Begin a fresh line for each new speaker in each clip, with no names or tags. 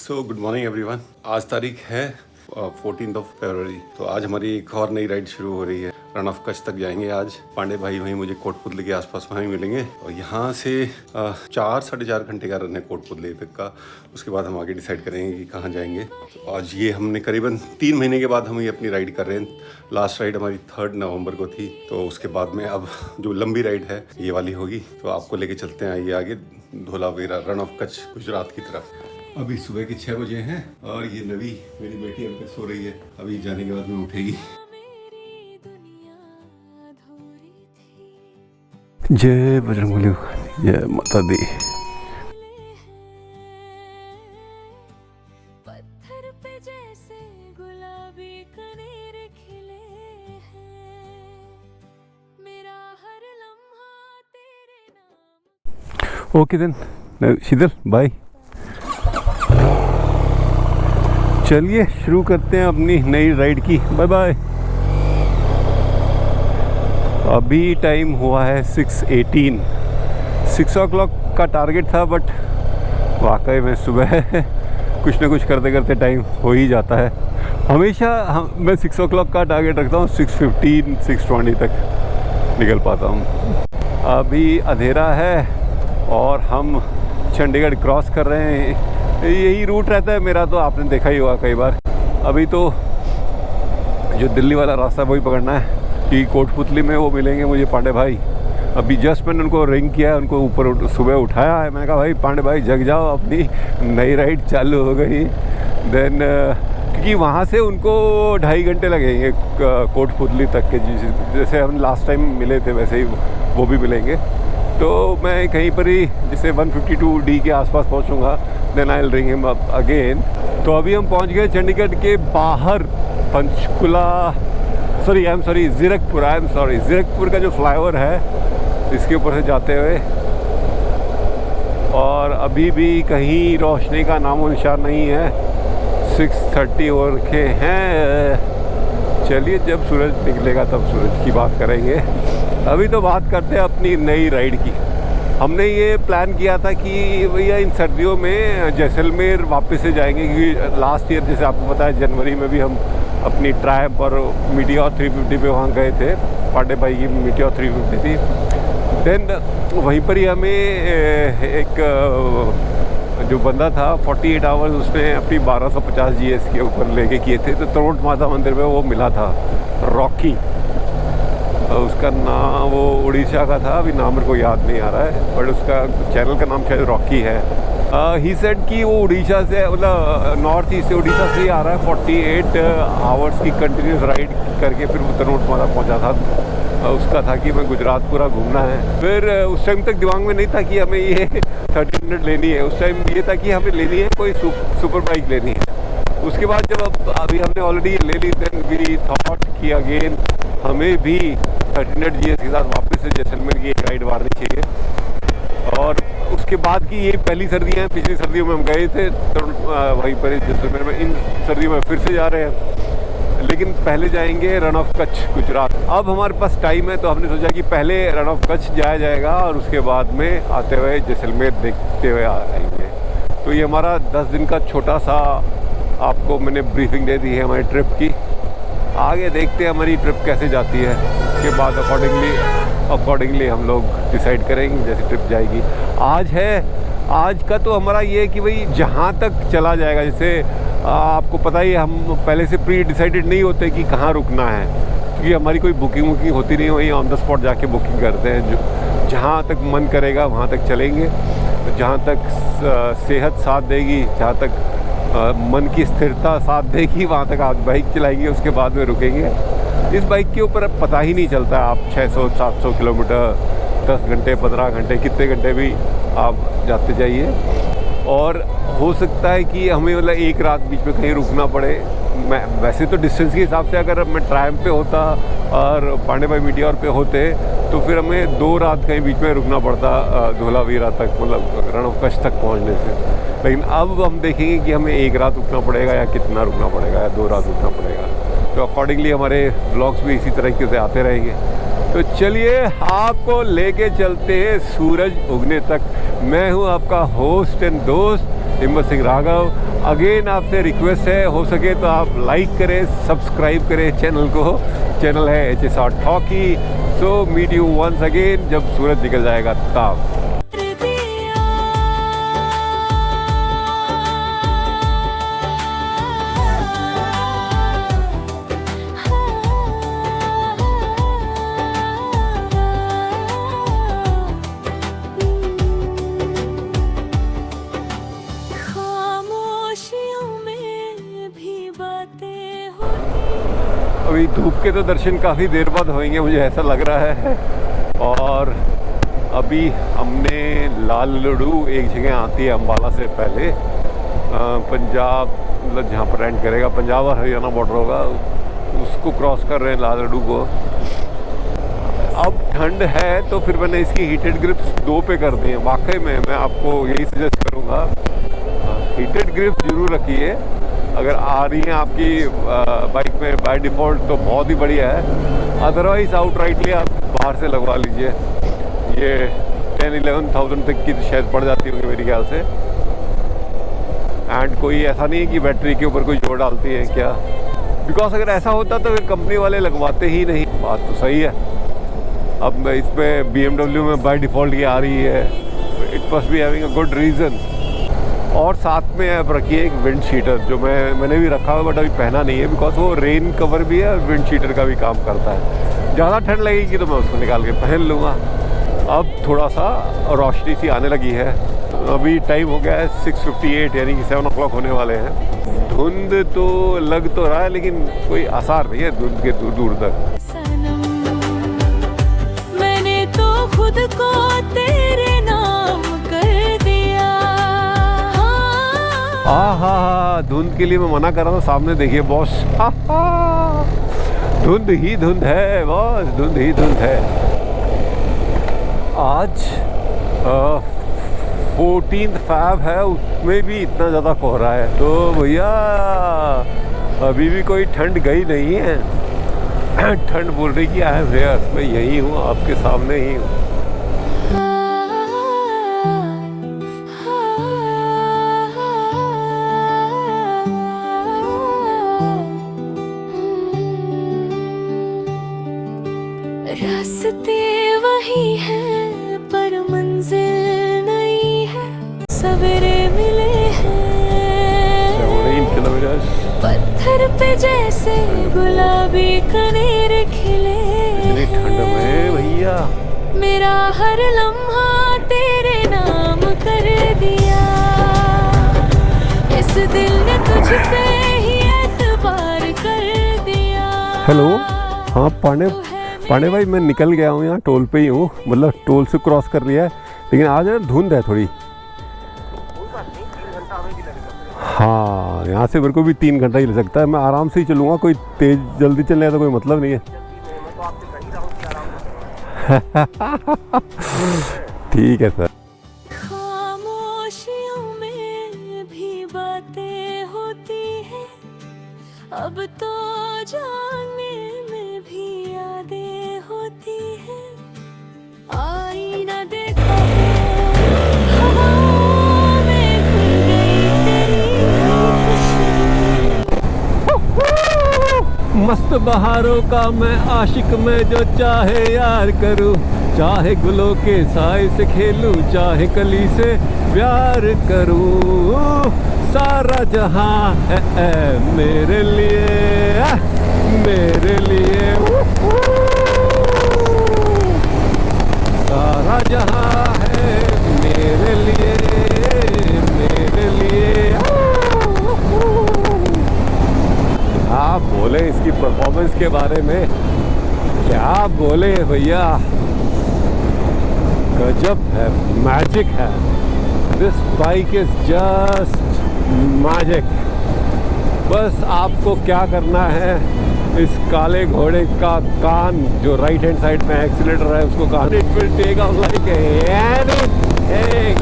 So good morning everyone. आज तारीख है 14 फरवरी। तो आज हमारी एक और नई राइड शुरू हो रही है। रन ऑफ कच्छ तक जाएंगे आज। पांडे भाई वहीं मुझे कोटपुतली के आसपास वहीं मिलेंगे और यहाँ से 4-4.5 घंटे का रन है कोटपुतली तक का। उसके बाद हम आगे डिसाइड करेंगे कि कहाँ जाएंगे। तो आज ये हमने करीबन 3 महीने के बाद हम ये अपनी राइड कर रहे हैं। लास्ट राइड हमारी 3 नवंबर को थी, तो उसके बाद में अब जो लंबी राइड है ये वाली होगी। तो आपको लेके चलते हैं आइए आगे धोलावीरा रन ऑफ कच्छ गुजरात की तरफ। अभी सुबह के 6 बजे हैं और ये नवी मेरी बेटी अभी तक सो रही है। अभी जाने के बाद में उठेगी। जय बजरंगबली, जय माता दी।
पत्थर पे जैसे गुलाबी कनेर खिले हैं, मेरा हर लम्हा तेरे नाम।
ओके देन शीतल बाय। चलिए शुरू करते हैं अपनी नई राइड की। Bye bye. अभी टाइम हुआ है 6:18। 6 o'clock का टारगेट था, बट वाकई में सुबह कुछ ना कुछ करते करते टाइम हो ही जाता है। हमेशा मैं 6 o'clock का टारगेट रखता हूँ, 6:15 6:20 तक निकल पाता हूँ। अभी अंधेरा है और हम चंडीगढ़ क्रॉस कर रहे हैं। यही रूट रहता है मेरा, तो आपने देखा ही होगा कई बार। अभी तो जो दिल्ली वाला रास्ता वही पकड़ना है कि कोटपुतली में वो मिलेंगे मुझे पांडे भाई। अभी जस्ट मैंने उनको रिंग किया है, उनको ऊपर सुबह उठाया है। मैंने कहा भाई पांडे भाई जग जाओ, अपनी नई राइड चालू हो गई। देन क्योंकि वहाँ से उनको 2.5 घंटे लगेंगे कोटपुतली तक के। जैसे हम लास्ट टाइम मिले थे वैसे ही वो भी मिलेंगे। तो मैं कहीं पर ही जैसे 152D के आसपास पहुँचूँगा, then I will ring him up again. तो अभी हम पहुँच गए चंडीगढ़ के बाहर पंचकुला, जीरकपुर का जो फ्लाईओवर है इसके ऊपर से जाते हुए। और अभी भी कहीं रोशनी का नामो निशान नहीं है। 6:30 हो रखे हैं। चलिए जब सूरज निकलेगा तब सूरज की बात करेंगे। अभी तो बात करते हैं अपनी नई राइड की। हमने ये प्लान किया था कि भैया इन सर्दियों में जैसलमेर वापस से जाएंगे, क्योंकि लास्ट ईयर जैसे आपको पता है जनवरी में भी हम अपनी ट्रायम्फ और मीटियोर 350 पे वहाँ गए थे। पांडे भाई की मीटियोर 350 थी। देन वहीं पर ही हमें एक जो बंदा था 48 आवर्स उसने अपनी 1250 GS के ऊपर लेके किए थे। तो तरोट माता मंदिर में वो मिला था रॉकी, उसका नाम वो उड़ीसा का था, अभी नाम मेरे को याद नहीं आ रहा है, बट उसका चैनल का नाम शायद रॉकी है। ही सेड कि वो उड़ीसा से, मतलब नॉर्थ ईस्ट से उड़ीसा से ही आ रहा है। 48 आवर्स की कंटिन्यूस राइड करके फिर तनोट माता पहुंचा था। उसका था कि मैं गुजरात पूरा घूमना है। फिर उस टाइम तक दिमाग में नहीं था कि हमें ये 1300 लेनी है। उस टाइम ये था कि हमें लेनी है कोई सुपर बाइक लेनी है। उसके बाद जब अभी हमने ऑलरेडी ले ली, देन वी थॉट कि अगेन हमें भी 1300 GS के साथ वापस से जैसलमेर की एक राइड मारनी चाहिए। और उसके बाद की ये पहली सर्दियाँ हैं। पिछली सर्दियों में हम गए थे तो वहीं पर जैसलमेर में। इन सर्दियों में फिर से जा रहे हैं, लेकिन पहले जाएंगे रन ऑफ कच्छ गुजरात। अब हमारे पास टाइम है तो हमने सोचा कि पहले रन ऑफ कच्छ जाया जाएगा और उसके बाद में आते हुए जैसलमेर देखते हुए आएंगे। तो ये हमारा 10 दिन का छोटा सा आपको मैंने ब्रीफिंग दे दी है हमारी ट्रिप की। आगे देखते हैं हमारी ट्रिप कैसे जाती है। उसके बाद अकॉर्डिंगली हम लोग डिसाइड करेंगे जैसे ट्रिप जाएगी। आज का तो हमारा ये है कि भाई जहाँ तक चला जाएगा। जैसे आपको पता ही हम पहले से प्री डिसाइडेड नहीं होते कि कहाँ रुकना है, क्योंकि हमारी कोई बुकिंग होती नहीं। वहीं ऑन द स्पॉट जाके बुकिंग करते हैं। जो जहाँ तक मन करेगा वहाँ तक चलेंगे, जहाँ तक सेहत साथ देगी, जहाँ तक मन की स्थिरता साथ देगी वहाँ तक आप बाइक चलाएंगे। उसके बाद में रुकेंगे। इस बाइक के ऊपर पता ही नहीं चलता आप 600-700 किलोमीटर 10 घंटे 15 घंटे कितने घंटे भी आप जाते जाइए। और हो सकता है कि हमें मतलब एक रात बीच में कहीं रुकना पड़े। मैं वैसे तो डिस्टेंस के हिसाब से अगर मैं ट्रायम्फ पे होता और पांडे भाई मीटियोर पे होते तो फिर हमें 2 रात कहीं बीच में रुकना पड़ता धोलावीरा तक, मतलब रण ऑफ कच्छ तक पहुंचने से। लेकिन अब हम देखेंगे कि हमें 1 रात रुकना पड़ेगा या कितना रुकना पड़ेगा या 2 रात रुकना पड़ेगा। तो अकॉर्डिंगली हमारे ब्लॉग्स भी इसी तरीके से आते रहेंगे। तो चलिए आपको लेके चलते हैं सूरज उगने तक। मैं हूं आपका होस्ट एंड दोस्त हिम्मत सिंह राघव। अगेन आपसे रिक्वेस्ट है, हो सके तो आप लाइक करें, सब्सक्राइब करें चैनल को। चैनल है HSR Talkie। So meet you once again जब सूरज निकल जाएगा तब। अभी धूप के तो दर्शन काफ़ी देर बाद होंगे, मुझे ऐसा लग रहा है। और अभी हमने लाल लड्डू, एक जगह आती है अम्बाला से पहले, पंजाब, मतलब जहाँ पर रेंट करेगा, पंजाब और हरियाणा बॉर्डर होगा, उसको क्रॉस कर रहे हैं लाल लड्डू को। अब ठंड है तो फिर मैंने इसकी हीटेड ग्रिप्स 2 पे कर दी हैं। वाकई में मैं आपको यही सजेस्ट करूँगा, हीटेड ग्रिप्स जरूर रखिए। अगर आ रही हैं आपकी बाइक में बाय डिफ़ॉल्ट तो बहुत ही बढ़िया है, अदरवाइज़ आउटराइटली आप बाहर से लगवा लीजिए। ये 10-11,000 तक की शायद पड़ जाती होगी मेरे ख्याल से। एंड कोई ऐसा नहीं है कि बैटरी के ऊपर कोई जोर डालती है क्या, बिकॉज अगर ऐसा होता तो फिर कंपनी वाले लगवाते ही नहीं। बात तो सही है। अब इसमें BMW में बाय डिफ़ॉल्ट ये आ रही है, it must be having a good reason. और साथ में अब रखिए एक विंड शीटर, जो मैंने भी रखा हुआ बट अभी पहना नहीं है, बिकॉज वो रेन कवर भी है और विंड शीटर का भी काम करता है। ज़्यादा ठंड लगेगी तो मैं उसको निकाल के पहन लूँगा। अब थोड़ा सा रोशनी सी आने लगी है। अभी टाइम हो गया है 6:58, यानी कि 7 o'clock होने वाले हैं। धुंध तो लग तो रहा है लेकिन कोई आसार नहीं है धुंध के दूर दूर तक।
मैंने तो खुद को तेरे नाम कर दिया।
आहा, धुंध के लिए मैं मना कर रहा था, सामने देखिए बॉस। धुंध ही धुंध है बॉस, धुंध ही धुंध है। आज 14th Feb है, उसमें भी इतना ज़्यादा कोहरा है तो भैया अभी भी कोई ठंड गई नहीं है। ठंड बोल रही कि आई एम हियर, मैं यही हूँ, आपके सामने ही हूँ।
रास्ते वही हैं पर मंजिल नहीं है, सवेरे मिले हैं
17 किलोमीटर।
पत्थर पे जैसे गुलाबी कनेर खिले।
इतनी ठंड में भैया
मेरा हर लम्हा तेरे नाम कर दिया। इस दिल ने तुझ पे ही एतबार कर दिया।
हेलो, हाँ पांडे भाई, मैं निकल गया हूँ, यहाँ टोल पे ही हूँ, मतलब टोल से क्रॉस कर लिया है, लेकिन आज ना धुंध है थोड़ी। हाँ, यहाँ से मेरे को भी 3 घंटा ही लग सकता है, मैं आराम से ही चलूँगा, कोई तेज जल्दी चलने का तो कोई मतलब नहीं है। ठीक है सर।
खामोशियों में भी बातें होती हैं, अब तो जाने में भी यादें होती हैं। आईना देखा हवाओं में घुल गई तेरी खुशबू।
मस्त बहारों का मैं आशिक, मैं जो चाहे यार करूं, चाहे गुलों के साए से खेलूं, चाहे कली से प्यार करूं। सारा जहां है मेरे लिए, मेरे लिए। सारा जहां है मेरे लिए, मेरे लिए। क्या बोले इसकी परफॉर्मेंस के बारे में, क्या बोले भैया, गजब है, मैजिक है। This bike is just magic. बस आपको क्या करना है, इस काले घोड़े का कान जो राइट हैंड साइड में एक्सीलेटर है उसको कान, it will take off like anything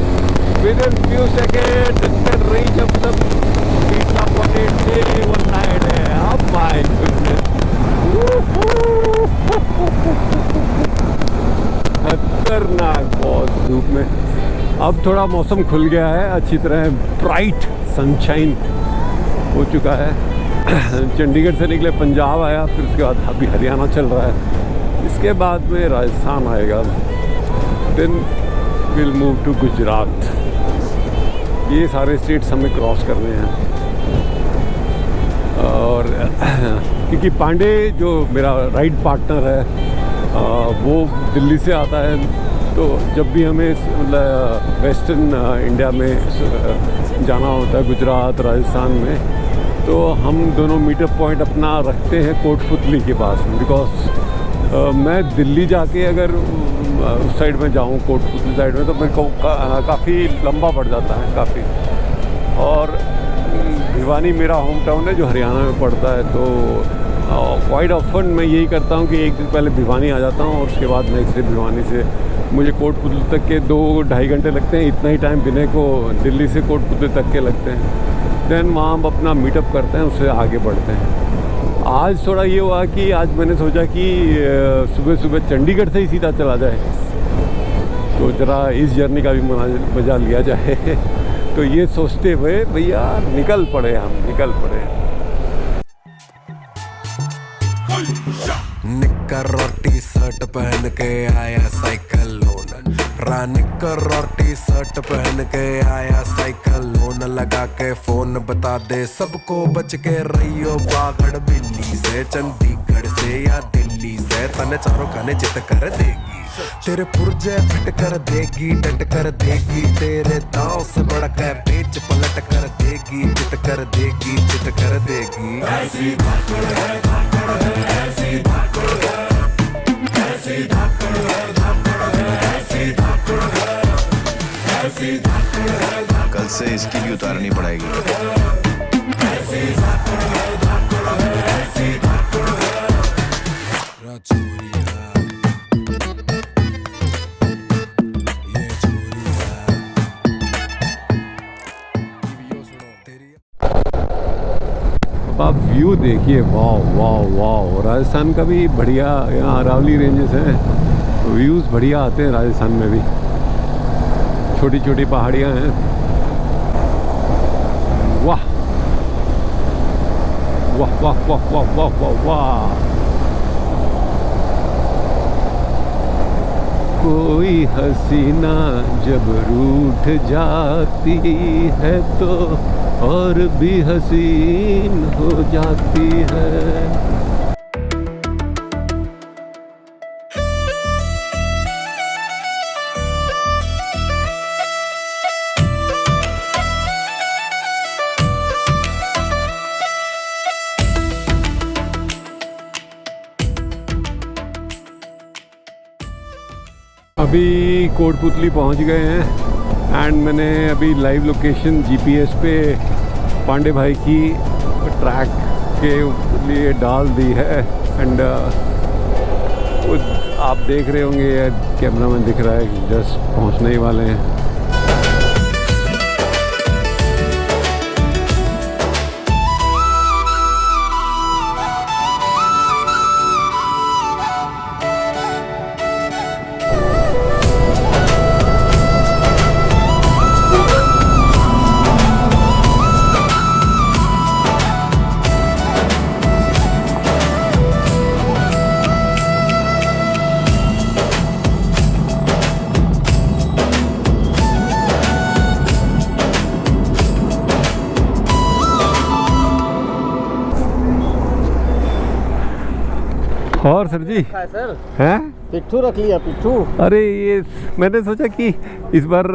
within few seconds, it can reach up the speed of 180 है। ओह माय गुडनेस, खतरनाक बहुत धूप में। अब थोड़ा मौसम खुल गया है, अच्छी तरह ब्राइट सनशाइन हो चुका है। चंडीगढ़ से निकले पंजाब आया, फिर उसके बाद अभी हरियाणा चल रहा है, इसके बाद में राजस्थान आएगा, then will move to Gujarat. ये सारे स्टेट्स हमें क्रॉस करने हैं। और क्योंकि पांडे जो मेरा राइड पार्टनर है वो दिल्ली से आता है, तो जब भी हमें मतलब वेस्टर्न इंडिया में जाना होता है, गुजरात राजस्थान में, तो हम दोनों मीटअप पॉइंट अपना रखते हैं कोटपुतली के पास। बिकॉज मैं दिल्ली जाके अगर उस साइड में जाऊँ, कोटपुतली साइड में, तो मेरे को काफ़ी लंबा पड़ जाता है काफ़ी। और भिवानी मेरा होम टाउन है जो हरियाणा में पड़ता है, तो क्वाइट ऑफन मैं यही करता हूँ कि एक दिन पहले भिवानी आ जाता हूँ और उसके बाद नेक्स्ट डे भिवानी से मुझे कोटपुतली तक के 2-2.5 घंटे लगते हैं। इतना ही टाइम बिने को दिल्ली से कोटपुतली तक के लगते हैं। देन वहाँ हम अपना मीटअप करते हैं, उससे आगे बढ़ते हैं। आज थोड़ा ये हुआ कि आज मैंने सोचा कि सुबह सुबह चंडीगढ़ से ही सीधा चला जाए, तो ज़रा इस जर्नी का भी मज़ा लिया जाए। तो ये सोचते हुए भैया निकल पड़े।
निक्कर और टी शर्ट पहन के आया साइकिल लोन, निक्कर और टी शर्ट पहन के आया साइकिल लोन, लगा के फोन बता दे सबको बच के रहियो बागड़ बिल्ली से, चंडीगढ़ से या दिल्ली से, तने चारों खाने चित कर देगी, तेरे पुर्जे फिट कर देगी, डट कर देगी, तेरे दांव से बढ़कर पेच पलट कर देगी, चित कर देगी, चित कर देगी। ऐसी धाकड़ है, धाकड़ है, ऐसी धाकड़ है, ऐसी धाकड़ है, धाकड़ है, ऐसी धाकड़ है, ऐसी धाकड़ है।
कल से इसकी भी उतारनी पड़ेगी।
ऐसी धाकड़ है, धाकड़ है, ऐसी धाकड़ है। राजौरी
आप व्यू देखिए, वाह वाह वाह। राजस्थान का भी बढ़िया, यहाँ अरावली रेंजेस हैं, व्यूज़ बढ़िया आते हैं राजस्थान में भी। छोटी छोटी पहाड़ियाँ हैं, वाह वाह वाह वाह वाह वाह वाह वाह। कोई हसीना जब रूठ जाती है तो और भी हसीन हो जाती है। अभी कोटपुतली पहुंच गए हैं एंड मैंने अभी लाइव लोकेशन जीपीएस पे पांडे भाई की ट्रैक के लिए डाल दी है एंड आप देख रहे होंगे, कैमरा में दिख रहा है कि जस्ट पहुंचने ही वाले हैं। और सर जी
सर
हैं
पिट्ठू रख लिया, पिट्ठू।
अरे ये मैंने सोचा कि इस बार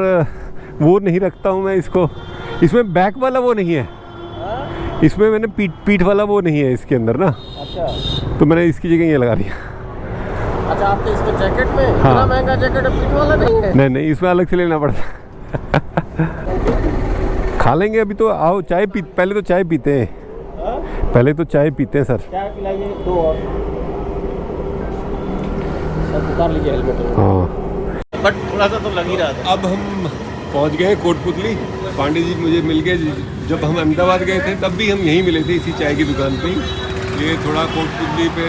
वो नहीं रखता हूँ मैं इसको, इसमें बैक वाला वो नहीं है, इसमें मैंने पीठ वाला वो नहीं है इसके अंदर ना।
अच्छा,
तो मैंने इसकी जगह ये लगा दिया।
अच्छा, आपके इसमें जैकेट में
हाँ।
इतना महंगा जैकेट पीठ वाला नहीं है?
नहीं, इसमें अलग से लेना पड़ता। खा लेंगे अभी तो, आओ चाय पी, पहले तो चाय पीते हैं। पहले तो चाय पीते हैं सर।
चाय पिलाइए, 2 और सब उतार लीजिए हेलमेट।
हाँ,
बट थोड़ा सा तो लग ही रहा था।
अब हम पहुंच गए कोटपुतली। पांडे जी मुझे मिल गए, जब हम अहमदाबाद गए थे तब भी हम यहीं मिले थे, इसी चाय की दुकान पे ही। ये थोड़ा कोटपुतली पे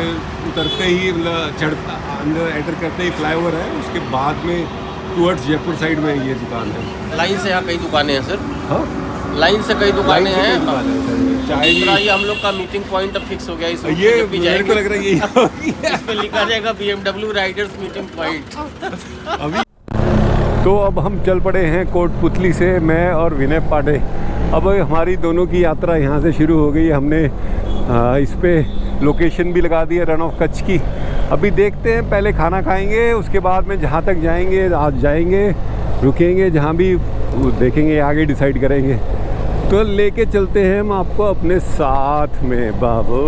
उतरते ही मतलब अंदर एंटर करते ही फ्लाईओवर है, उसके बाद में टूवर्ड्स जयपुर साइड में ये दुकान है।
लाइन से यहाँ कई दुकानें हैं सर।
हाँ,
लाइन से कई दुकानें हैं।
चाय
दूसरा ये हम लोग का मीटिंग पॉइंट अब फिक्स हो गया इस
ये मेरे को लग रहा है यही
इस पे लिखा जाएगा BMW राइडर्स मीटिंग पॉइंट।
अभी तो अब हम चल पड़े हैं कोटपुतली से, मैं और विनय पांडे। अब हमारी दोनों की यात्रा यहाँ से शुरू हो गई है। हमने इस पे लोकेशन भी लगा दी है रन ऑफ कच्छ की। अभी देखते हैं, पहले खाना खाएंगे, उसके बाद में जहाँ तक जाएंगे आज जाएंगे, रुकेंगे जहाँ भी देखेंगे, आगे डिसाइड करेंगे। तो लेके चलते हैं हम आपको अपने साथ में बाबू।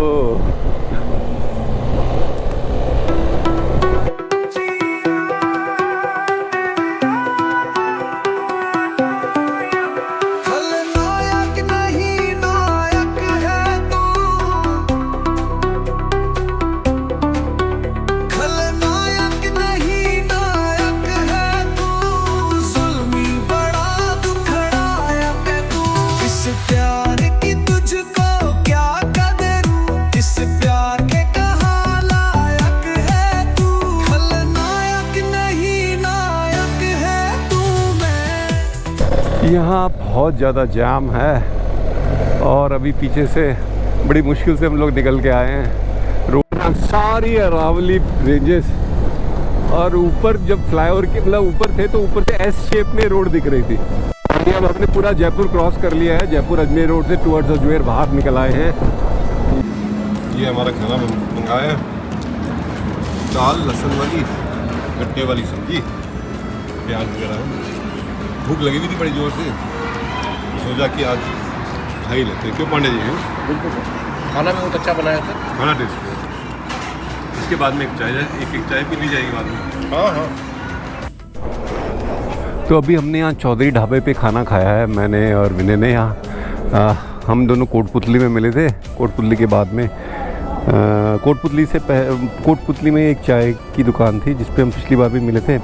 यहाँ बहुत ज़्यादा जाम है और अभी पीछे से बड़ी मुश्किल से हम लोग निकल के आए हैं। रोड सारी अरावली रेंजेस और ऊपर जब फ्लाईओवर के मतलब ऊपर थे तो ऊपर से एस शेप में रोड दिख रही थी। अब हमने पूरा जयपुर क्रॉस कर लिया है। जयपुर अजमेर रोड से टुवर्ड्स अजमेर बाहर निकल आए हैं।
ये हमारा खाना मंगाया है, दाल लहसुन वाली, गट्टे वाली सब्जी, प्याज वगैरह। भूख लगी हुई थी बड़ी जोर से, सोचा कि आज खा ही लेते हैं। क्यों पांडे जी?
बिल्कुल सर, खाना भी बहुत अच्छा बनाया सर।
खाना टेस्ट। इसके बाद में एक चाय पी ली जाएगी बाद में। हाँ हाँ।
तो अभी हमने यहाँ चौधरी ढाबे पे खाना खाया है, मैंने और विनय ने। यहाँ हम दोनों कोटपुतली में मिले थे। कोटपुतली के बाद में कोटपुतली में एक चाय की दुकान थी जिस पे हम पिछली बार भी मिले थे,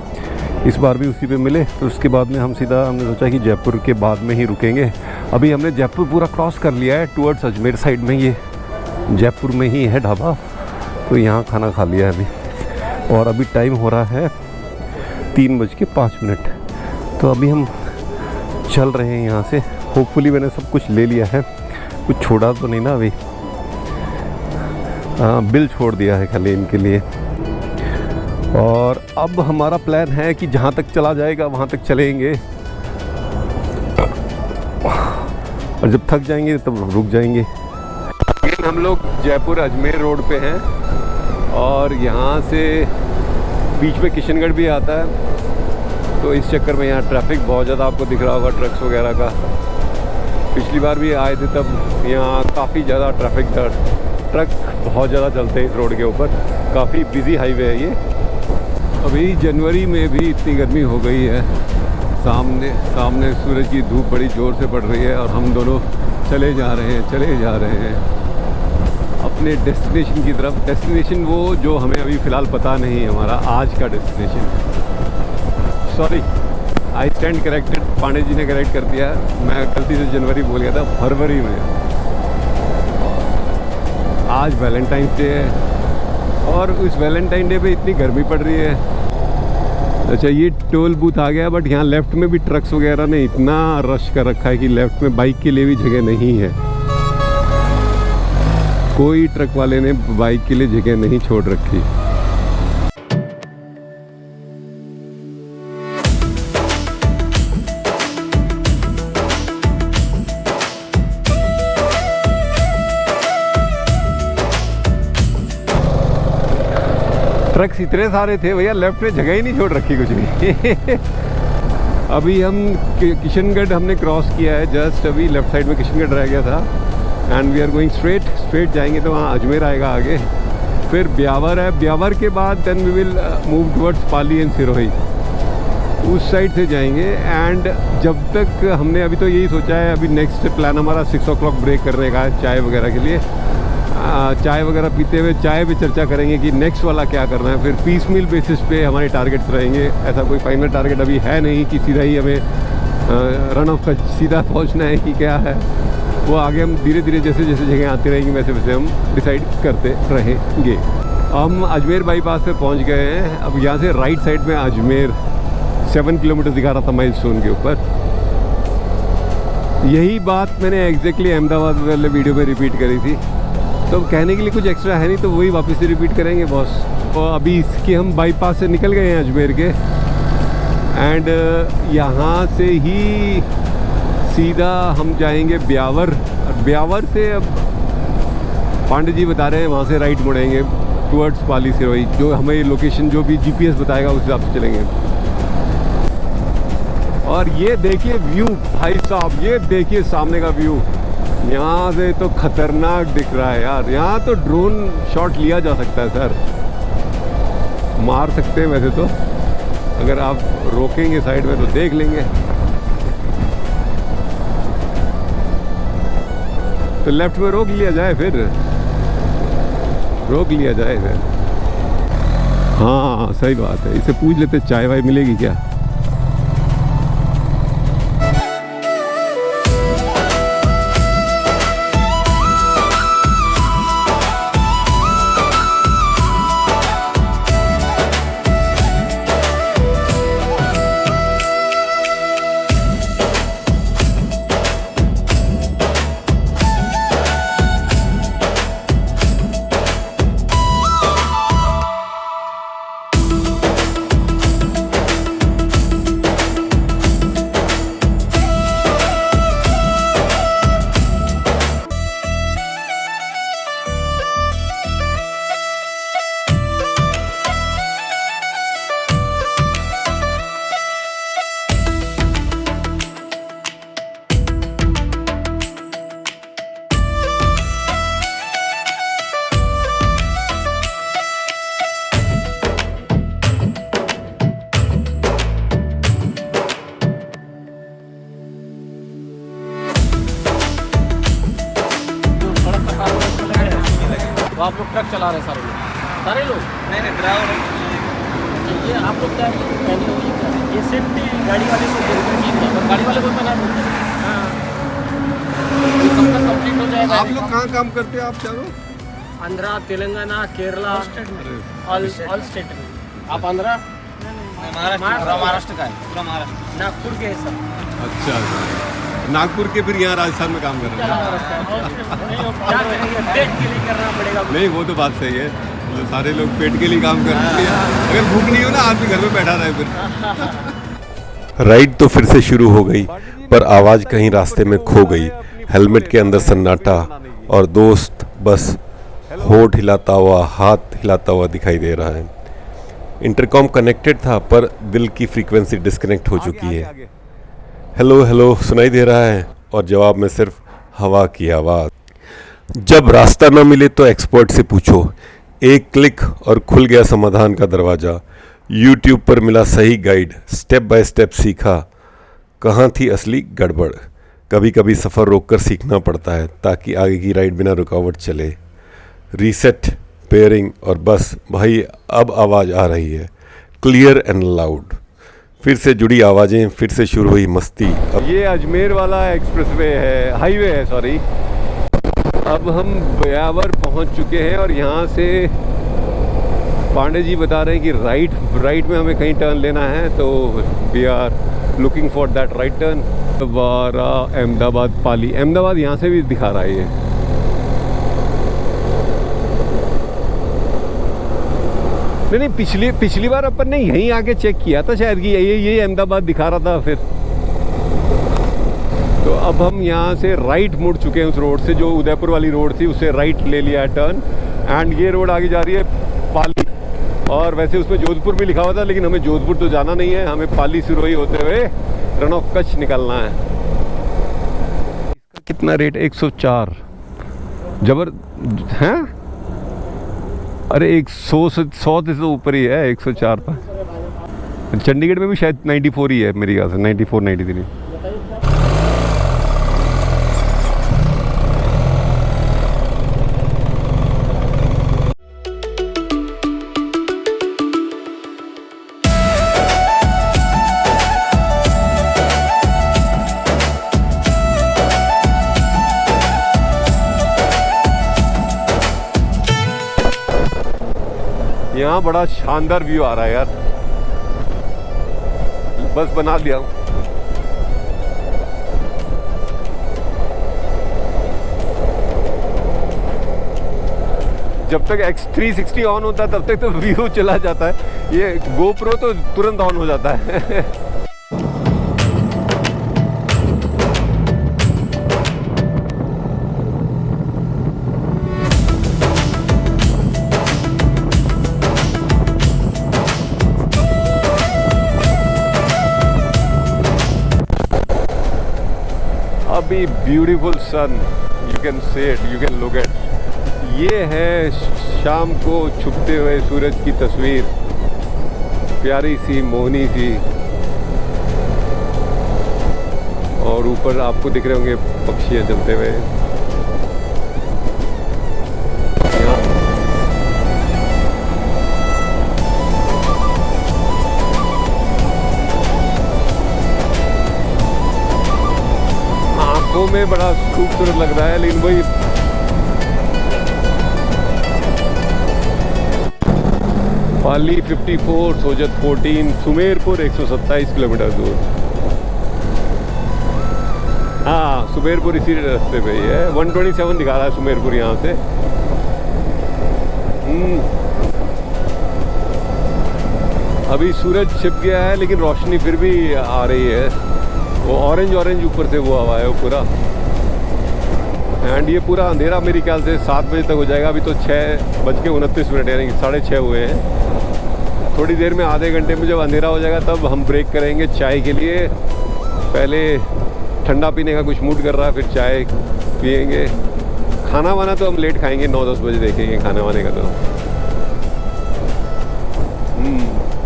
इस बार भी उसी पे मिले। तो उसके बाद में हमने सोचा कि जयपुर के बाद में ही रुकेंगे। अभी हमने जयपुर पूरा क्रॉस कर लिया है, टुवर्ड्स अजमेर साइड में ये जयपुर में ही है ढाबा। तो यहाँ खाना खा लिया है अभी, और अभी टाइम हो रहा है 3:05। तो अभी हम चल रहे हैं यहाँ से। होपफुली मैंने सब कुछ ले लिया है, कुछ छोड़ा तो नहीं ना अभी। बिल छोड़ दिया है खाली इनके लिए। और अब हमारा प्लान है कि जहाँ तक चला जाएगा वहाँ तक चलेंगे, और जब थक जाएंगे तब रुक जाएंगे। हम लोग जयपुर अजमेर रोड पे हैं और यहाँ से बीच में किशनगढ़ भी आता है। तो इस चक्कर में यहाँ ट्रैफिक बहुत ज़्यादा आपको दिख रहा होगा ट्रक्स वगैरह का। पिछली बार भी आए थे तब यहाँ काफ़ी ज़्यादा ट्रैफिक था, ट्रक बहुत ज़्यादा चलते हैं इस रोड के ऊपर। काफ़ी बिजी हाईवे है ये। अभी जनवरी में भी इतनी गर्मी हो गई है, सामने सूरज की धूप बड़ी ज़ोर से पड़ रही है और हम दोनों चले जा रहे हैं अपने डेस्टिनेशन की तरफ। डेस्टिनेशन वो जो हमें अभी फ़िलहाल पता नहीं है, हमारा आज का destination. Sorry, I stand corrected, Pandey ji ने करेक्ट कर दिया। मैं गलती से जनवरी बोल गया था, फरवरी में। आज वैलेंटाइंस डे है और उस वैलेंटाइन डे पे इतनी गर्मी पड़ रही है। अच्छा, ये टोल बूथ आ गया, बट यहाँ लेफ़्ट में भी ट्रक्स वगैरह ने इतना रश कर रखा है कि लेफ़्ट में बाइक के लिए भी जगह नहीं है। कोई ट्रक वाले ने बाइक के लिए जगह नहीं छोड़ रखी। ट्रक्स इतने सारे थे भैया, लेफ्ट में जगह ही नहीं छोड़ रखी कुछ भी। अभी हम किशनगढ़ हमने क्रॉस किया है, जस्ट अभी लेफ्ट साइड में किशनगढ़ रह गया था। And we are going straight जाएंगे तो वहाँ अजमेर आएगा आगे, फिर ब्यावर है। ब्यावर के बाद then we will move towards Pali and Sirohi, उस साइड से जाएंगे। एंड जब तक हमने अभी तो यही सोचा है, अभी नेक्स्ट प्लान हमारा 6 o'clock ब्रेक करने का है चाय वगैरह के लिए। चाय वगैरह पीते हुए चाय पे चर्चा करेंगे कि नेक्स्ट वाला क्या करना है। फिर पीस मील बेसिस पे हमारे टारगेट्स रहेंगे। ऐसा कोई फाइनल टारगेट अभी है नहीं कि सीधा ही हमें रन ऑफ का सीधा पहुंचना है कि क्या है। वो आगे हम धीरे धीरे जैसे जैसे जगह आती रहेंगी वैसे वैसे हम डिसाइड करते रहेंगे। हम अजमेर बाईपास पे पहुंच गए हैं। अब यहाँ से राइट साइड में अजमेर 7 किलोमीटर दिखा रहा था माइलस्टोन के ऊपर। यही बात मैंने एग्जैक्टली अहमदाबाद वाले वीडियो में रिपीट करी थी, तो कहने के लिए कुछ एक्स्ट्रा है नहीं, तो वही वापस से रिपीट करेंगे बॉस। और अभी इसके हम बाईपास से निकल गए हैं अजमेर के, एंड यहाँ से ही सीधा हम जाएंगे ब्यावर। ब्यावर से अब पांडे जी बता रहे हैं वहाँ से राइट मुड़ेंगे टुवर्ड्स पाली सिरोही, जो हमें लोकेशन जो भी जीपीएस बताएगा उस हिसाब से चलेंगे। और ये देखिए व्यू भाई साहब, ये देखिए सामने का व्यू, यहाँ से तो खतरनाक दिख रहा है यार। यहाँ तो ड्रोन शॉट लिया जा सकता है सर, मार सकते हैं वैसे तो, अगर आप रोकेंगे साइड में तो देख लेंगे। तो लेफ्ट में रोक लिया जाए, फिर रोक लिया जाए फिर। हाँ सही बात है, इसे पूछ लेते चाय वाय मिलेगी क्या।
तो आप लोग ट्रक चला रहे हैं सारे लोग? नहीं ड्राइवर है। ये आप लोग क्या पहनी होगी? ये सेफ्टी गाड़ी वाले को गाड़ी वाले को पहना दो। हाँ, कब तक कंप्लीट हो जाएगा?
आप लोग कहाँ काम करते हैं आप चारों?
आंध्रा, तेलंगाना, केरला, ऑल स्टेट में। आप आंध्रा? महाराष्ट्र का है, पूरा महाराष्ट्र, नागपुर के है सब।
अच्छा, नागपुर के फिर यहाँ राजस्थान में काम कर रहे हैं।
पेट के लिए करना पड़ेगा।
नहीं वो तो बात सही है, तो सारे लोग पेट के लिए काम कर रहे हैं। अगर भूख नहीं हो ना, आदमी घर में बैठा रहे फिर।
राइड तो फिर से शुरू हो गई, पर आवाज़ कहीं रास्ते में खो गई। हेलमेट के अंदर सन्नाटा और दोस्त बस होठ हिलाता हुआ, हाथ हिलाता हुआ दिखाई दे रहा है। इंटरकॉम कनेक्टेड था, पर दिल की फ्रीक्वेंसी डिस्कनेक्ट हो चुकी है। हेलो हेलो सुनाई दे रहा है, और जवाब में सिर्फ हवा की आवाज़। जब रास्ता न मिले तो एक्सपर्ट से पूछो, एक क्लिक और खुल गया समाधान का दरवाज़ा। यूट्यूब पर मिला सही गाइड, स्टेप बाय स्टेप सीखा कहाँ थी असली गड़बड़। कभी कभी सफ़र रोककर सीखना पड़ता है, ताकि आगे की राइड बिना रुकावट चले। रीसेट, पेयरिंग, और बस भाई अब आवाज़ आ रही है, क्लियर एंड लाउड। फिर से जुड़ी आवाज़ें, फिर से शुरू हुई मस्ती।
अब ये अजमेर वाला एक्सप्रेसवे है, हाईवे है सॉरी। अब हम ब्यावर पहुंच चुके हैं, और यहाँ से पांडे जी बता रहे हैं कि राइट में हमें कहीं टर्न लेना है, तो we are looking for that right turn. वारा अहमदाबाद पाली, अहमदाबाद यहाँ से भी दिखा रहा है ये। नहीं पिछली बार अपन ने यहीं आके चेक किया था शायद कि ये अहमदाबाद दिखा रहा था। फिर तो अब हम यहाँ से राइट मुड़ चुके हैं उस रोड से, जो उदयपुर वाली रोड थी, उससे राइट ले लिया है टर्न, एंड ये रोड आगे जा रही है पाली। और वैसे उसमें जोधपुर भी लिखा हुआ था, लेकिन हमें जोधपुर तो जाना नहीं है, हमें पाली सिरोही होते हुए रण ऑफ कच्छ निकलना है। इसका कितना रेट? 104 जबर हैं? अरे 100 से तो ऊपर ही है, 104 पर। चंडीगढ़ में भी शायद 94 ही है मेरी ख्याल से, 94 93। यहाँ बड़ा शानदार व्यू आ रहा है यार, बस बना दिया। जब तक X360 ऑन होता है तब तक तो व्यू चला जाता है, ये GoPro तो तुरंत ऑन हो जाता है। अभी beautiful sun, you can see it, you can look at. ये है शाम को छुपते हुए सूरज की तस्वीर, प्यारी सी मोहनी सी। और ऊपर आपको दिख रहे होंगे पक्षी चलते हुए। आंखों में बड़ा खूबसूरत लग रहा है, लेकिन वही पाली 54, सोजत 14, सुमेरपुर 127 किलोमीटर दूर। हाँ, सुमेरपुर इसी रास्ते पे ही है। 127 दिखा रहा है सुमेरपुर यहाँ से। अभी सूरज छिप गया है लेकिन रोशनी फिर भी आ रही है। वो ऑरेंज ऊपर से वो हवा है वो पूरा। एंड ये पूरा अंधेरा मेरे ख्याल से 7 बजे तक हो जाएगा। अभी तो 6:29 यानी 6:30 हुए हैं। थोड़ी देर में, आधे घंटे में जब अंधेरा हो जाएगा तब हम ब्रेक करेंगे चाय के लिए। पहले ठंडा पीने का कुछ मूड कर रहा है, फिर चाय पियेंगे। खाना वाना तो हम लेट खाएंगे, 9-10 बजे देखेंगे खाना वाने का। तो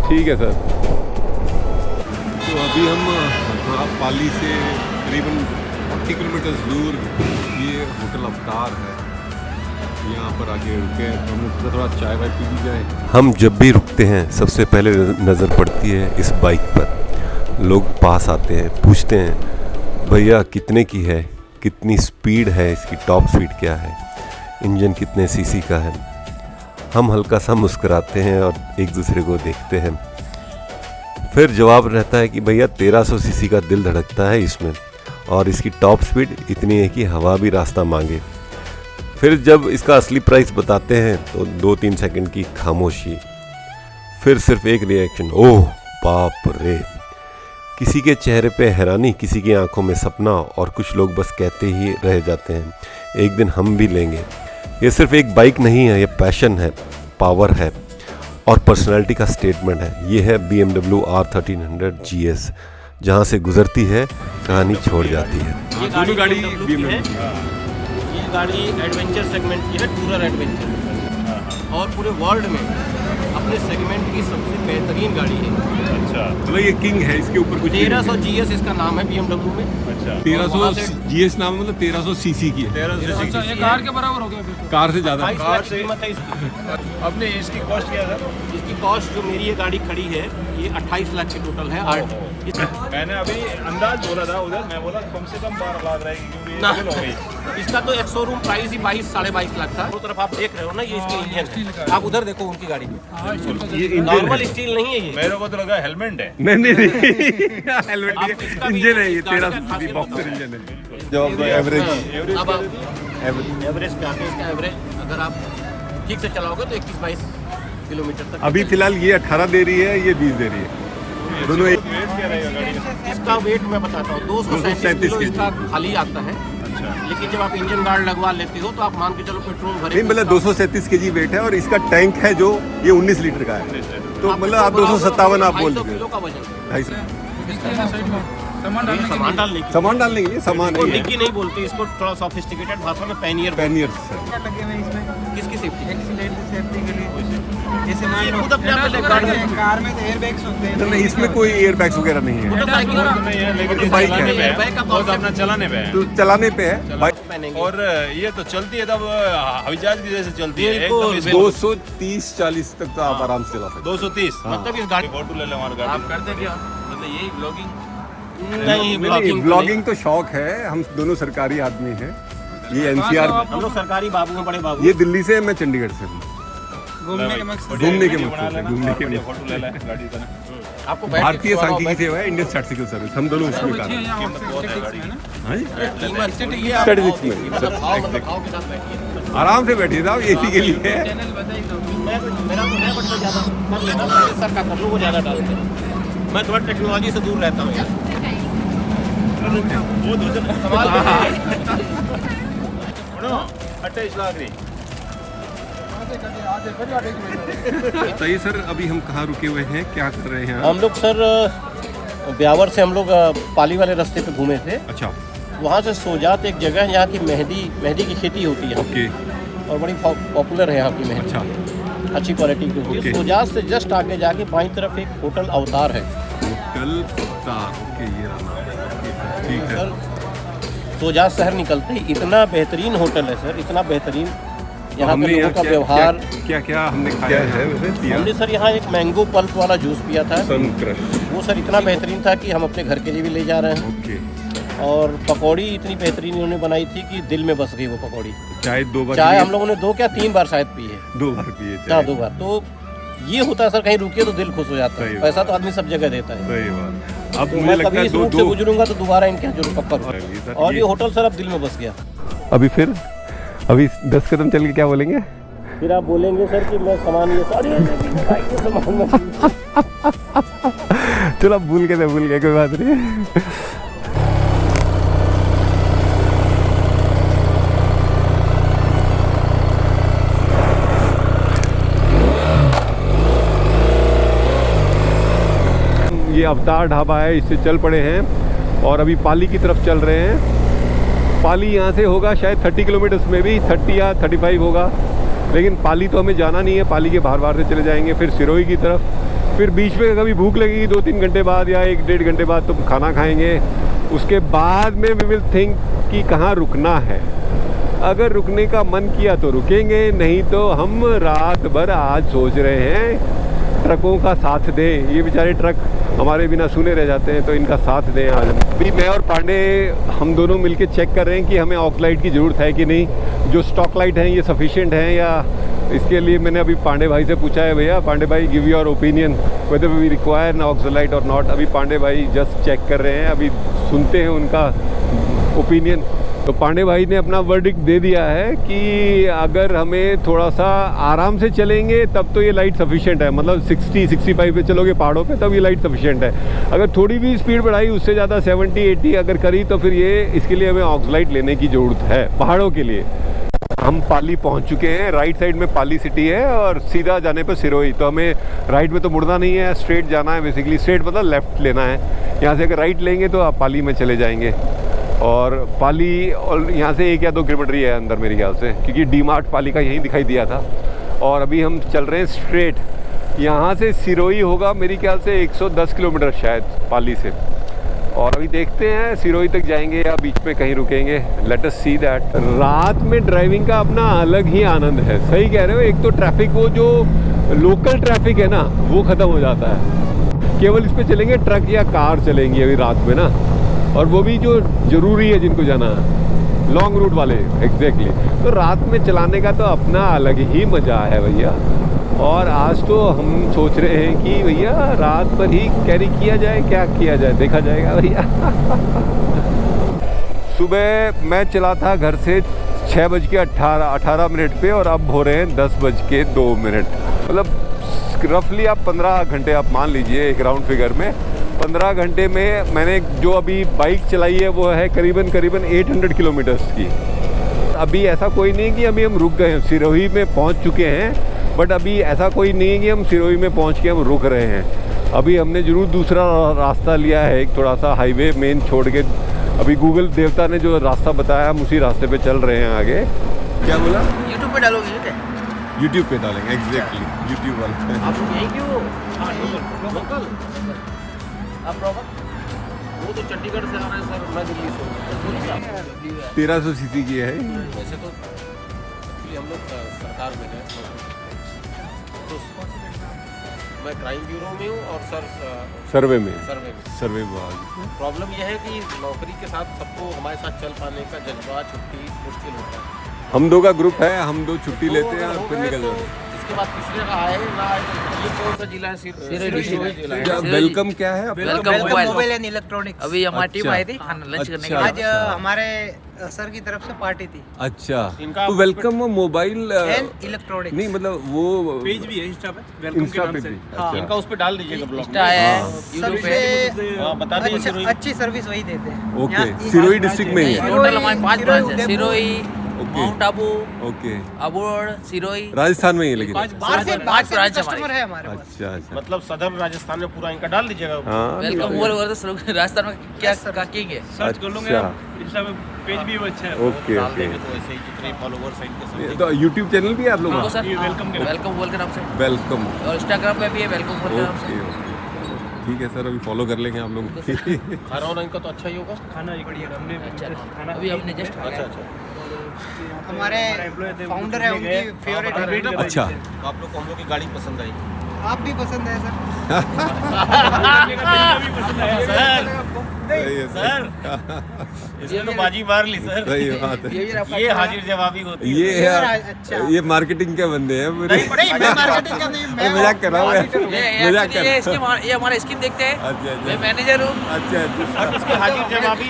ठीक है सर।
तो अभी हम पाली से करीबन 40 किलोमीटर दूर ये होटल अवतार है, यहाँ पर आके रुके हैं। तो हमने थोड़ा चाय वाय पी ली जाए।
हम जब भी रुकते हैं सबसे पहले नज़र पड़ती है इस बाइक पर। लोग पास आते हैं, पूछते हैं भैया कितने की है, कितनी स्पीड है, इसकी टॉप स्पीड क्या है, इंजन कितने सीसी का है। हम हल्का सा मुस्कुराते हैं और एक दूसरे को देखते हैं। फिर जवाब रहता है कि भैया 1300 सीसी का दिल धड़कता है इसमें, और इसकी टॉप स्पीड इतनी है कि हवा भी रास्ता मांगे। फिर जब इसका असली प्राइस बताते हैं तो 2-3 सेकंड की खामोशी, फिर सिर्फ एक रिएक्शन, ओह बाप रे। किसी के चेहरे पे हैरानी, किसी की आंखों में सपना, और कुछ लोग बस कहते ही रह जाते हैं एक दिन हम भी लेंगे। ये सिर्फ एक बाइक नहीं है, ये पैशन है, पावर है और पर्सनालिटी का स्टेटमेंट है। ये है BMW R1300 GS, जहाँ से गुजरती है कहानी छोड़ जाती है।
ये
दोनों गाड़ी
BMW है। ये गाड़ी एडवेंचर सेगमेंट की है, टूरर एडवेंचर, और पूरे वर्ल्ड में अपने सेगमेंट की सबसे बेहतरीन गाड़ी है।
अच्छा,
मतलब ये किंग है, इसके ऊपर कुछ
1300 GS इसका नाम है BMW में।
अच्छा,
1300 GS नाम मतलब 1300 सीसी की है।
1300
ये कार के बराबर हो गया फिर।
कार से ज़्यादा।
22 लाख कीमत है इसकी।
अपने इसकी कॉस्ट क्या है?
इसकी कॉस्ट जो मेरी ये गाड़ी खड़ी है ये 28 लाख की टोटल है।
मैंने अभी अंदाज बोला था उधर, मैं बोला कम से कम 12 लाख रहेगी, क्योंकि ये
ना।
डबल हो गई।
इसका तो एक शोरूम प्राइस ही 22-22.5 लाख था। दो तरफ आप देख रहे हो ना, ये इसकी इंजन है। आप उधर देखो उनकी गाड़ी में,
ये
नॉर्मल स्टील नहीं है ये।
मेरे को तो लगा हेलमेट है।
नहीं
आप इसका भी
इंजन है ये,
इस गाड़ी का
1300
खासियत
बॉक्सर
बताओ।
इंजन है।
जब एवरेज
अब आप एवरेज पे आते हैं। इसका एवरेज अगर आप ठीक से चलाओगे तो 21-22 किलोमीटर तक।
अभी फिलहाल ये 18 दे रही है, ये 20 दे रही है। दोनों एक
वेट क्या रहेगा गाड़ी का?
इसका वेट मैं बताता हूँ, 237 किलो इसका खाली आता है। लेकिन जब आप इंजन गार्ड लगवा लेते हो तो आप मान के चलो पेट्रोल भरे।
नहीं, मतलब 237 kg वेट है, और इसका टैंक है जो ये 19 लीटर का है। तो मतलब आप 257 आप बोल
250
रहे
किलो
हो।
का वजन।
250
सामान डालने की।
सामान डालने के लिए सामान
इसको
नहीं है।
डिग्गी नहीं बोलते, इसको थोड़ा सोफिस्टिकेटेड भाषा में पैनियर।
पैनियर्स
किसकी सेफ्टी?
सेफ्टी के लिए जैसे मान
ये
लो
खुद अपने आप से गाड़ी में।
कार में तो एयर बैग्स होते हैं।
नहीं, इसमें कोई एयर बैग्स वगैरह नहीं है।
मोटरसाइकिल
नहीं है, लेकिन
तो बाइक
चलाने
है।
पे
बाइक का
है। वो तो
concept
अपना चलाने पे है।
तो चलाने पे है बाइक।
पहनेंगे।
और ये तो चलती है तब हवाई जहाज की जैसे चलती है
बिल्कुल,
एकदम इसमें।
230-40 तक तो आप आराम से चला सकते
230
मतलब इस गाड़ी
फोटो ले ले हमारी गाड़ी।
आप करते क्या? मतलब यही ब्लॉगिंग? नहीं,
नहीं,
ब्लॉगिंग
ब्लॉगिंग तो शौक है। हम दोनों सरकारी आदमी हैं। ये NCR,
हम लोग सरकारी बाबू हैं, बड़े बाबू।
ये दिल्ली से है, मैं चंडीगढ़ से हूँ।
घूमने के मकसद
घूमने के
वीडियो
मकसद
बना
से,
लेना
घूमने
और
के
बढ़िया
मकसद
फोटो ले ले गाड़ी का।
आपको बैठ के
भारतीय
थोड़ा
सांख्यिकी
बैठ-
सेवा है, इंडियन स्टैटिस्टिकल सर्विस, हम दोनों उसमें कार्य
कीमत बहुत है गाड़ी की।
हैं।
कीमत ये आप
Statistics
भाव
में।
देखिए, मतलब भाव के साथ बैठिए।
आराम से बैठिए साहब, एसी के लिए।
चैनल बताइए तो
मेरा तो है, बट मैं ज़्यादा कर लेता हूँ, मेरे सर का कर लूँ, वो ज़्यादा डालते हैं। मैं थोड़ा टेक्नोलॉजी से दूर रहता हूँ यार। वो दूसरा सवाल
बताइए सर, अभी हम कहाँ रुके हुए हैं, क्या कर रहे हैं?
हम लोग सर ब्यावर से हम लोग पाली वाले रास्ते पे घूमे थे।
अच्छा,
वहाँ से सोजात एक जगह है जहाँ की मेहंदी की खेती होती है
ओके,
और बड़ी पॉपुलर है यहाँ की मेहंदी।
अच्छा,
अच्छी क्वालिटी की होती है।
ओके।
सोजात से जस्ट आगे जाके बाईं तरफ एक होटल अवतार है।
होटल अवतार, ओके, ये रहा नाम, ठीक है।
सर सोजात शहर निकलते ही इतना बेहतरीन होटल है सर, इतना बेहतरीन। यहाँ के लोगों का व्यवहार,
क्या क्या हमने खाया है वैसे?
हमने सर यहाँ एक मैंगो पल्प वाला जूस पिया था।
सन क्रश,
वो सर इतना बेहतरीन था कि हम अपने घर के लिए भी ले जा रहे हैं।
ओके।
और पकौड़ी इतनी बेहतरीन इन्होंने बनाई थी कि दिल में बस गई वो पकौड़ी।
चाय 2 बार?
चाय हम लोगों ने 2 क्या 3 बार शायद पी है।
2 बार पिए
हाँ,
चाय।
2 बार। तो ये होता है सर, कहीं रुकिए तो दिल खुश हो जाता
सही
है।
बात।
पैसा तो आदमी सब जगह देता है।
सही बात। अब
तो
मुझे
मैं
लगता
कभी
है
इस
दो
रूट से
दो
गुजरूंगा तो दोबारा इनके यहाँ जरूर पक्का
सर,
रुकूंगा। और ये होटल सर अब दिल में बस गया।
अभी फिर 10 कदम चल के क्या बोलेंगे?
फिर आप बोलेंगे सर कि मैं सामान ये सारी सामान
चलो अब भूल गए, कोई बात नहीं। ये अवतार ढाबा है, इससे चल पड़े हैं और अभी पाली की तरफ चल रहे हैं। पाली यहाँ से होगा शायद 30 किलोमीटर्स में भी, 30 या 35 होगा, लेकिन पाली तो हमें जाना नहीं है। पाली के बाहर से चले जाएंगे, फिर सिरोही की तरफ। फिर बीच में कभी भूख लगेगी 2-3 घंटे बाद या 1-1.5 घंटे बाद तो खाना खाएंगे। उसके बाद में वी विल थिंक कि कहाँ रुकना है। अगर रुकने का मन किया तो रुकेंगे, नहीं तो हम रात भर आज सोच रहे हैं ट्रकों का साथ दें। ये बेचारे ट्रक हमारे बिना सुने रह जाते हैं, तो इनका साथ दें आज। अभी मैं और पांडे हम दोनों मिलके चेक कर रहे हैं कि हमें ऑक्स लाइट की ज़रूरत है कि नहीं। जो स्टॉक लाइट हैं ये सफिशिएंट हैं या इसके लिए मैंने अभी पांडे भाई से पूछा है, भैया पांडे भाई give your opinion whether we require an aux light और नॉट। अभी पांडे भाई जस्ट चेक कर रहे हैं, अभी सुनते हैं उनका ओपिनियन। तो पांडे भाई ने अपना वर्डिक्ट दे दिया है कि अगर हमें थोड़ा सा आराम से चलेंगे तब तो ये लाइट सफिशिएंट है, मतलब 60-65 पे चलोगे पहाड़ों पे तब ये लाइट सफिशिएंट है। अगर थोड़ी भी स्पीड बढ़ाई उससे ज़्यादा 70-80 अगर करी तो फिर ये इसके लिए हमें ऑक्स लाइट लेने की ज़रूरत है पहाड़ों के लिए। हम पाली पहुंच चुके हैं, राइट साइड में पाली सिटी है और सीधा जाने पर सिरोही। तो हमें राइट में तो मुड़ना नहीं है, स्ट्रेट जाना है। बेसिकली स्ट्रेट मतलब लेफ़्ट लेना है। यहाँ से अगर राइट लेंगे तो आप पाली में चले जाएंगे। और पाली और यहाँ से 1 या 2 किलोमीटर ही है अंदर मेरे ख्याल से, क्योंकि डी मार्ट पाली का यहीं दिखाई दिया था। और अभी हम चल रहे हैं स्ट्रेट। यहाँ से सिरोही होगा मेरे ख्याल से 110 किलोमीटर शायद पाली से। और अभी देखते हैं सिरोही तक जाएंगे या बीच में कहीं रुकेंगे। Let us see that. रात में ड्राइविंग का अपना अलग ही आनंद है। सही कह रहे हो। एक तो ट्रैफिक, वो जो लोकल ट्रैफिक है ना, वो ख़त्म हो जाता है। केवल इस पे चलेंगे, ट्रक या कार चलेंगी अभी रात में ना, और वो भी जो ज़रूरी है जिनको जाना है, लॉन्ग रूट वाले। एग्जैक्टली। तो रात में चलाने का तो अपना अलग ही मज़ा है भैया। और आज तो हम सोच रहे हैं कि भैया रात पर ही कैरी किया जाए, क्या किया जाए देखा जाएगा भैया। सुबह मैं चला था घर से 6:18 पे और अब हो रहे हैं 10:02। मतलब रफली आप 15 घंटे आप मान लीजिए एक राउंड फिगर में। 15 घंटे में मैंने जो अभी बाइक चलाई है वो है करीबन 800 किलोमीटर्स की। अभी ऐसा कोई नहीं कि अभी हम रुक गए हैं, सिरोही में पहुंच चुके हैं। बट अभी ऐसा कोई नहीं है कि हम सिरोही में पहुंच के हम रुक रहे हैं। अभी हमने ज़रूर दूसरा रास्ता लिया है, एक थोड़ा सा हाईवे मेन छोड़ के। अभी गूगल देवता ने जो रास्ता बताया हम उसी रास्ते पे चल रहे हैं आगे। क्या बोला?
यूट्यूब पे डालोगे क्या?
यूट्यूब पे डालेंगे। एग्जैक्टली, यूट्यूब वाला।
आप लोग यहीं क्यों? हाँ, लोकल। आप प्रॉपर? वो तो चंडीगढ़ से आ रहे हैं सर, मैं दिल्ली से हूँ।
1300 सीसी की है।
वैसे तो हम लोग सरकार में हैं, तो मैं क्राइम ब्यूरो में हूँ और सर
सर्वे में
सर्वे में प्रॉब्लम यह है कि नौकरी के साथ सबको हमारे साथ चल पाने का जज्बा, छुट्टी मुश्किल होता है।
हम दो का ग्रुप है, हम दो छुट्टी लेते हैं और फिर निकल जाते हैं।
इसके उसके बाद किसी का आए ना आए, ये कौन सा जिला है? सिरोही डिस्ट्रिक्ट जिला है।
वेलकम क्या है आपका?
Welcome
mobile and electronics.
अभी हमारी टीम
अच्छा।
आई थी खाना लंच करने के
अच्छा।
लिए।
आज हमारे सर की तरफ से पार्टी थी।
अच्छा,
इनका
तो वेलकम मोबाइल
एंड इलेक्ट्रॉनिक्स।
नहीं मतलब वो
पेज भी है इंस्टा पे वेलकम के
इंस्टा
नाम
पे
से।
भी।
हाँ।
अच्छा।
इनका उस पे डाल दीजिएगा ब्लॉग। इंस्टा है, यूट्यूब पे।
सबसे
बता दीजिए
अच्छी सर्विस वही देते हैं।
ओके,
यहाँ-
सिरोही डिस्ट्रिक्ट में ही है।
टोटल हमारे 5 ब्रांच है।
Udaipur.
Sirohi,
okay.
Mount Abu,
okay,
अबोर, सिरोही।
राजस्थान में ही है लेकिन।
बाहर से
पाँच
भी
ब्रांच
कस्टमर है हमारे पास।
अच्छा अच्छा,
मतलब सदर राजस्थान में पूरा इनका डाल दीजिएगा।
हाँ
वेलकम बोल बोल तो राजस्थान में क्या का किंग है।
सर्च कर लूंगे
अच्छा।
आप, इंस्टा पे पेज भी अच्छा है।
ओके
डाल
ओके।
देंगे तो ऐसे ही जितने फॉलोवर्स हैं इनके सब।
तो यूट्यूब चैनल भी है आप लोगों
उनको
का?
सर
ये वेलकम के
वेलकम बोल के नाम से,
वेलकम,
और इंस्टाग्राम पे भी है वेलकम बोल के नाम से।
ओके ओके, ठीक है सर, अभी फॉलो कर लेंगे आप लोग।
खाना वाना इनका तो अच्छा ही होगा।
खाना एक बढ़िया हमने
अच्छा,
खाना
अभी हमने जस्ट अच्छा अच्छा।
हमारे फाउंडर है, उनकी फेवरेट है।
अच्छा,
तो आप लोग को हम लोग की गाड़ी पसंद आई?
आप भी पसंद है सर?
सही है सर,
इसने तो बाजी मार ली सर।
सही बात है।
ये हाजिर जवाबी होती है।
ये है,
अच्छा।
ये मार्केटिंग के बंदे हैं पूरे।
नहीं, मैं मार्केटिंग का नहीं, मैं
मजाक कर रहा हूँ, मजाक कर
ये
रहा हूँ।
ये हमारा स्किन देखते हैं।
अच्छा
मैं
अच्छा
मैनेजर हूँ
अच्छा अच्छा,
और उसके हाजिर जवाबी।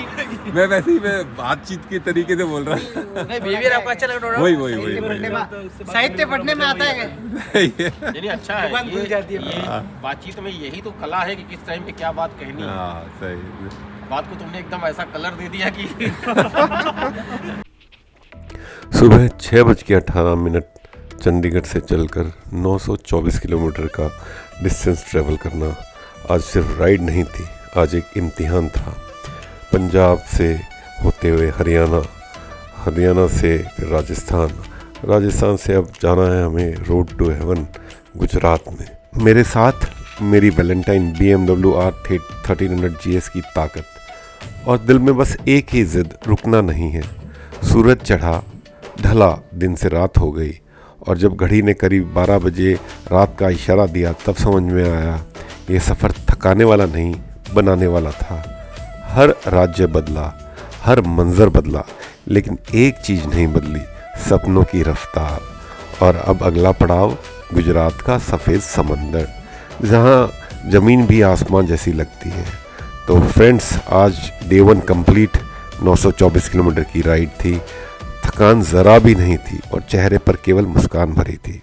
मैं वैसे ही मैं बातचीत के तरीके से बोल रहा हूँ।
नहीं, बिहेवियर आपका अच्छा लग रहा है।
वही
साहित्य पढ़ने में आता है।
यानी अच्छा है। ये बातचीत में यही तो कला है कि किस टाइम पे क्या बात कहनी है।
हाँ सही।
बात को तुमने एकदम ऐसा कलर दे दिया कि
सुबह 6:18 चंडीगढ़ से चलकर 924 किलोमीटर का डिस्टेंस ट्रैवल करना आज सिर्फ राइड नहीं थी, आज एक इम्तिहान था। पंजाब से होते हुए हरियाणा, हरियाणा से फिर राजस्थान, राजस्थान से अब जाना है हमें रोड टू हेवन गुजरात में। मेरे साथ मेरी वैलेंटाइन BMW R1300 GS की ताकत, और दिल में बस एक ही जिद, रुकना नहीं है। सूरज चढ़ा, ढला, दिन से रात हो गई, और जब घड़ी ने करीब 12 बजे रात का इशारा दिया तब समझ में आया ये सफ़र थकाने वाला नहीं, बनाने वाला था। हर राज्य बदला, हर मंजर बदला, लेकिन एक चीज़ नहीं बदली, सपनों की रफ्तार। और अब अगला पड़ाव गुजरात का सफ़ेद समंदर, जहाँ ज़मीन भी आसमान जैसी लगती है। तो फ्रेंड्स, आज डे 1 कंप्लीट 924 किलोमीटर की राइड थी। थकान ज़रा भी नहीं थी और चेहरे पर केवल मुस्कान भरी थी।